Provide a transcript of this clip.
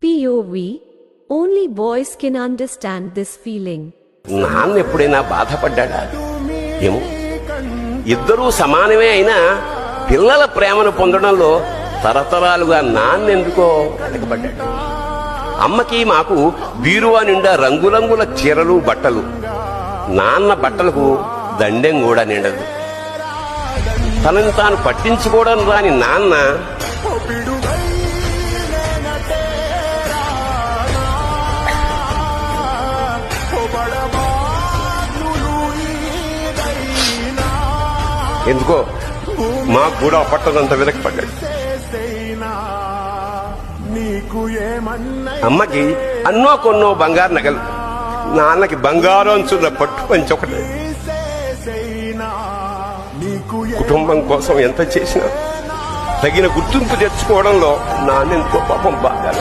POV. Only boys can understand this feeling. నాన్న ఎప్పుడైనా బాధపడ్డాడా ఏమో. ఇద్దరూ సమానమే అయినా పిల్లల ప్రేమను పొందడంలో తరతరాలుగా నాన్నెందుకో వెనకబడ్డాడు. అమ్మకి మాకు బీరువా నిండా రంగురంగుల చీరలు బట్టలు. నాన్న బట్టలకు దండెం కూడా నిండదు. తనని తాను పట్టించుకోవడం రాని నాన్న ఎందుకో మాకు కూడా పట్టదంత వెనకపడ్డాడు. అమ్మకి అన్నో కొన్నో బంగారు నగలు, నాన్నకి బంగారం అంచున్న పట్టు పంచి ఒకటే. కుటుంబం కోసం ఎంత చేసినా తగిన గుర్తింపు తెచ్చుకోవడంలో నాన్నెందుకో పాపం బాగా